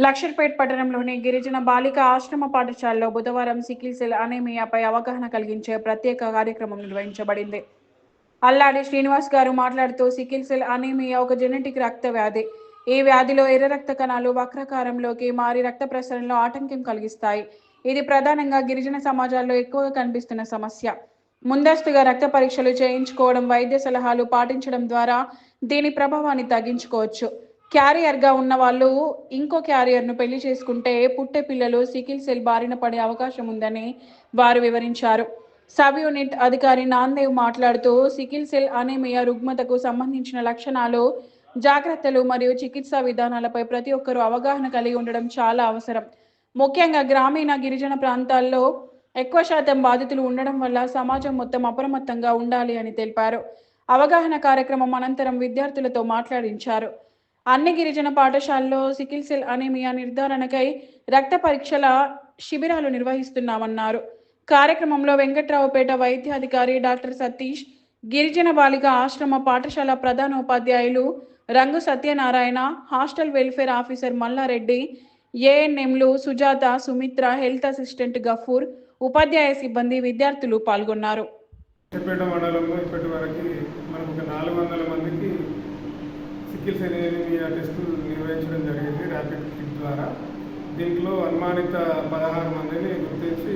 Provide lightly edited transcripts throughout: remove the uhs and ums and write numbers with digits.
లక్షర్పేట్ పట్టణంలోని గిరిజన బాలికా ఆశ్రమ పాఠశాలలో బుధవారం సికిల్ సెల్ అనీమియాపై అవగాహన కలిగించే ప్రత్యేక కార్యక్రమం నిర్వహించబడింది. అల్లాడి శ్రీనివాస్ గారు మాట్లాడుతూ, సికిల్ సెల్ అనీమియా ఒక జెనెటిక్ రక్త వ్యాధి. ఈ వ్యాధిలో ఎర్ర రక్త కణాలు వక్రాకారంలోకి మారి రక్త ప్రసరణలో ఆటంకం కలిగిస్తాయి. ఇది ప్రధానంగా గిరిజన సమాజాల్లో ఎక్కువగా కనిపిస్తున్న సమస్య. ముందస్తుగా రక్త పరీక్షలు చేయించుకోవడం, వైద్య సలహాలు పాటించడం ద్వారా దీని ప్రభావాన్ని తగ్గించుకోవచ్చు. క్యారియర్గా ఉన్న వాళ్ళు ఇంకో క్యారియర్ను పెళ్లి చేసుకుంటే పుట్టే పిల్లలు సికిల్ సెల్ బారిన పడే అవకాశం ఉందని వారు వివరించారు. సబ్ యూనిట్ అధికారి నాందేవ్ మాట్లాడుతూ, సికిల్ సెల్ అనీమియా రుగ్మతకు సంబంధించిన లక్షణాలు, జాగ్రత్తలు మరియు చికిత్సా విధానాలపై ప్రతి ఒక్కరూ అవగాహన కలిగి ఉండడం చాలా అవసరం. ముఖ్యంగా గ్రామీణ గిరిజన ప్రాంతాల్లో ఎక్కువ శాతం బాధితులు ఉండడం వల్ల సమాజం మొత్తం అప్రమత్తంగా ఉండాలి అని తెలిపారు. అవగాహన కార్యక్రమం అనంతరం విద్యార్థులతో మాట్లాడించారు. అన్ని గిరిజన పాఠశాలలో సికిల్ సెల్ అనీమియా నిర్ధారణకై రక్త పరీక్షల శిబిరాలు నిర్వహిస్తున్నామన్నారు. కార్యక్రమంలో వెంకట్రావుపేట వైద్యాధికారి డాక్టర్ సతీష్, గిరిజన బాలిక ఆశ్రమ పాఠశాల ప్రధానోపాధ్యాయులు Rangu Satyanarayana, hostel welfare officer Mallareddy, ఏఎన్ఎంలు సుజాత, సుమిత్ర, హెల్త్ అసిస్టెంట్ గఫూర్, ఉపాధ్యాయ సిబ్బంది, విద్యార్థులు పాల్గొన్నారు. మండలంలో ఇప్పటి వరకు మనకు 400 మందికి సికిల్ సెల్ అనీమియా టెస్టులు నిర్వహించడం జరిగింది ర్యాపిడ్ కిట్ ద్వారా. దీంట్లో అనుమానిత 16 మందిని గుర్తించి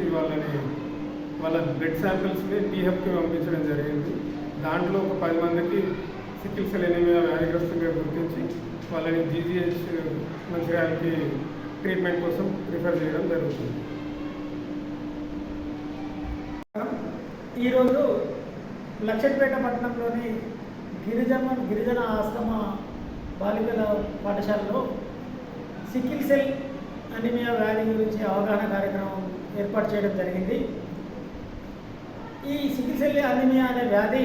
వాళ్ళ బ్లడ్ శాంపిల్స్ని టీహబ్కి పంపించడం జరిగింది. దాంట్లో ఒక 10 మందికి సికిల్ సెల్ అనీమియా వ్యాధిగ్రస్తులుగా గుర్తించి వాళ్ళని జీజీహెచ్ మంచిర్యాలకి ట్రీట్మెంట్ కోసం రిఫర్ చేయడం జరుగుతుంది. ఈరోజు లక్షర్పేట పట్టణంలోని గిరిజన ఆశ్రమ బాలికల పాఠశాలలో సికిల్ సెల్ అనీమియా వ్యాధి గురించి అవగాహన కార్యక్రమం ఏర్పాటు చేయడం జరిగింది. ఈ సికిల్ సెల్ అనీమియా అనే వ్యాధి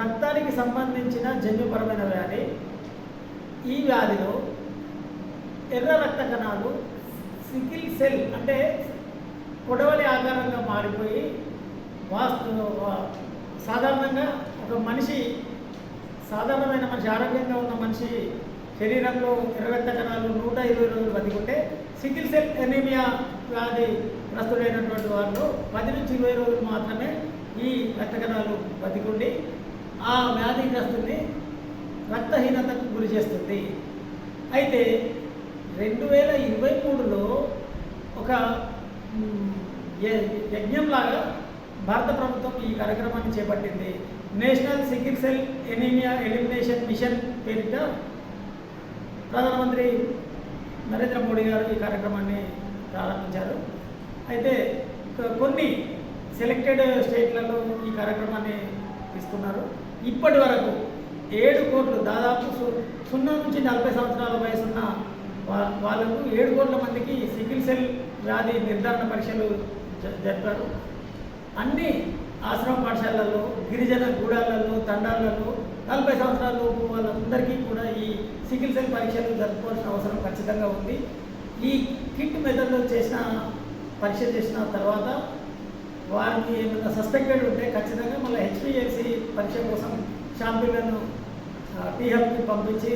రక్తానికి సంబంధించిన జన్యుపరమైన వ్యాధి. ఈ వ్యాధిలో ఎర్ర రక్త కణాలు సికిల్ సెల్ అంటే కొడవలి ఆకారంగా మారిపోయి సాధారణంగా ఒక మనిషి, సాధారణమైన మనిషి, ఆరోగ్యంగా ఉన్న మనిషి శరీరంలో ఎర్ర రక్త కణాలు 120 రోజులు బతికుంటే, సికిల్ సెల్ అనీమియా వ్యాధి గ్రస్తుడైనటువంటి వాళ్ళు 10 నుంచి 20 రోజులు మాత్రమే ఈ రక్త కణాలు బతికుండి ఆ వ్యాధిగ్రస్తుని రక్తహీనతకు గురి చేస్తుంది. అయితే 2023లో ఒక యజ్ఞంలాగా భారత ప్రభుత్వం ఈ కార్యక్రమాన్ని చేపట్టింది. National sickle cell anaemia elimination mission పేరిట ప్రధానమంత్రి నరేంద్ర మోడీ గారు ఈ కార్యక్రమాన్ని ప్రారంభించారు. అయితే కొన్ని సెలెక్టెడ్ స్టేట్లలో ఈ కార్యక్రమాన్ని తీసుకున్నారు. ఇప్పటి వరకు 7 కోట్లు, దాదాపు 0 నుంచి 40 సంవత్సరాల వయసున్న వాళ్ళకు 7 కోట్ల మందికి సికిల్ సెల్ వ్యాధి నిర్ధారణ పరీక్షలు జరిపారు. అన్ని ఆశ్రమ పాఠశాలల్లో, గిరిజన గూడాలలో, తండాలలో 40 సంవత్సరాల లోపు వాళ్ళందరికీ కూడా ఈ సికిల్ సెల్ పరీక్షలు జరుపుకోవాల్సిన అవసరం ఖచ్చితంగా ఉంది. ఈ కిట్ మెథడ్లో పరీక్ష చేసిన తర్వాత వారికి ఏమైనా సస్పెక్టెడ్ ఉంటే ఖచ్చితంగా మళ్ళీ హెచ్పిఎల్సి పరీక్ష కోసం శాంపిళ్లను టీహబ్కి పంపించి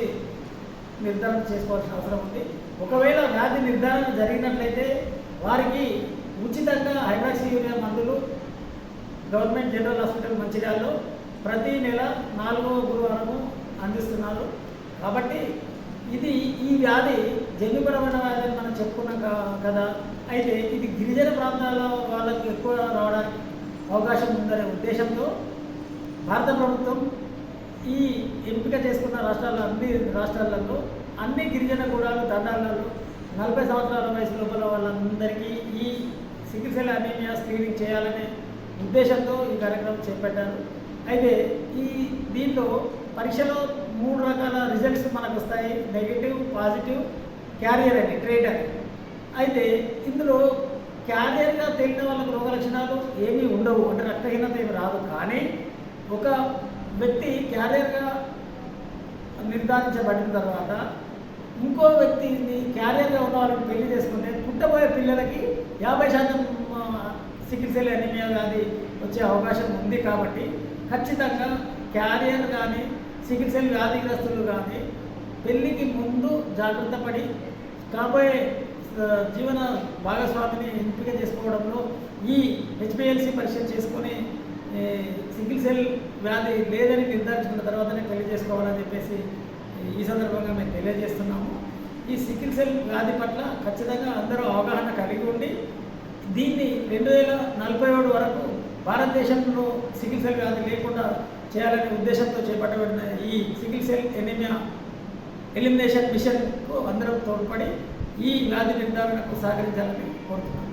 నిర్ధారణ చేసుకోవాల్సిన అవసరం ఉంది. ఒకవేళ వ్యాధి నిర్ధారణ జరిగినట్లయితే వారికి ఉచితంగా హైడ్రాక్సీయూరియా మందులు గవర్నమెంట్ జనరల్ హాస్పిటల్ మంచిర్యాలలో ప్రతి నెల 4వ గురువారము అందిస్తున్నారు. కాబట్టి ఈ వ్యాధి జన్యుపరమైన వ్యాధి అని మనం చెప్పుకున్నాం కదా. అయితే ఇది గిరిజన ప్రాంతాల వాళ్ళకి ఎక్కువ రావడానికి అవకాశం ఉందనే ఉద్దేశంతో భారత ప్రభుత్వం ఈ ఎంపిక చేసుకున్న అన్ని రాష్ట్రాలలో అన్ని గిరిజన గూడాలు, తండాలలో 40 సంవత్సరాల వయసు లోపల వాళ్ళందరికీ ఈ సికిల్ సెల్ అనీమియా స్క్రీనింగ్ చేయాలనే ఉద్దేశంతో ఈ కార్యక్రమం చేపట్టారు. అయితే దీంట్లో పరీక్షలో 3 రకాల రిజల్ట్స్ మనకు వస్తాయి: నెగిటివ్, పాజిటివ్, క్యారియర్ అని, ట్రేట్ అని. అయితే ఇందులో క్యారియర్గా తేలిన వాళ్ళకు రోగ లక్షణాలు ఏమీ ఉండవు, అంటే రక్తహీనత ఏమి రాదు. కానీ ఒక వ్యక్తి క్యారియర్గా నిర్ధారించబడిన తర్వాత ఇంకో వ్యక్తిని క్యారియర్గా ఉన్న వాళ్ళని పెళ్లి చేసుకుంటే పుట్టబోయే పిల్లలకి 50% సికిల్ సెల్ అనీమియా వ్యాధి వచ్చే అవకాశం ఉంది. కాబట్టి ఖచ్చితంగా క్యారియర్ కానీ సికిల్ సెల్ వ్యాధిగ్రస్తులు కానీ పెళ్ళికి ముందు జాగ్రత్త పడి కాబోయే జీవన భాగస్వామిని ఎంపిక చేసుకోవడంలో ఈ హెచ్పిఎల్సి పరీక్ష చేసుకొని సింగిల్ సెల్ వ్యాధి లేదని నిర్ధారించుకున్న తర్వాతనే పెళ్లి చేసుకోవాలని చెప్పేసి ఈ సందర్భంగా మేము తెలియజేస్తున్నాము. ఈ సికిల్ సెల్ వ్యాధి పట్ల ఖచ్చితంగా అందరూ అవగాహన కలిగి ఉండి దీన్ని 2047 వరకు భారతదేశంలో సికిల్ సెల్ వ్యాధి లేకుండా చేయాలనే ఉద్దేశంతో చేపట్టబడిన ఈ సికిల్ సెల్ ఎనీమియా ఎలిమినేషన్ మిషన్కు అందరూ తోడ్పడి ఈ వ్యాధి నిర్ధారణకు సహకరించాలని కోరుతున్నాం.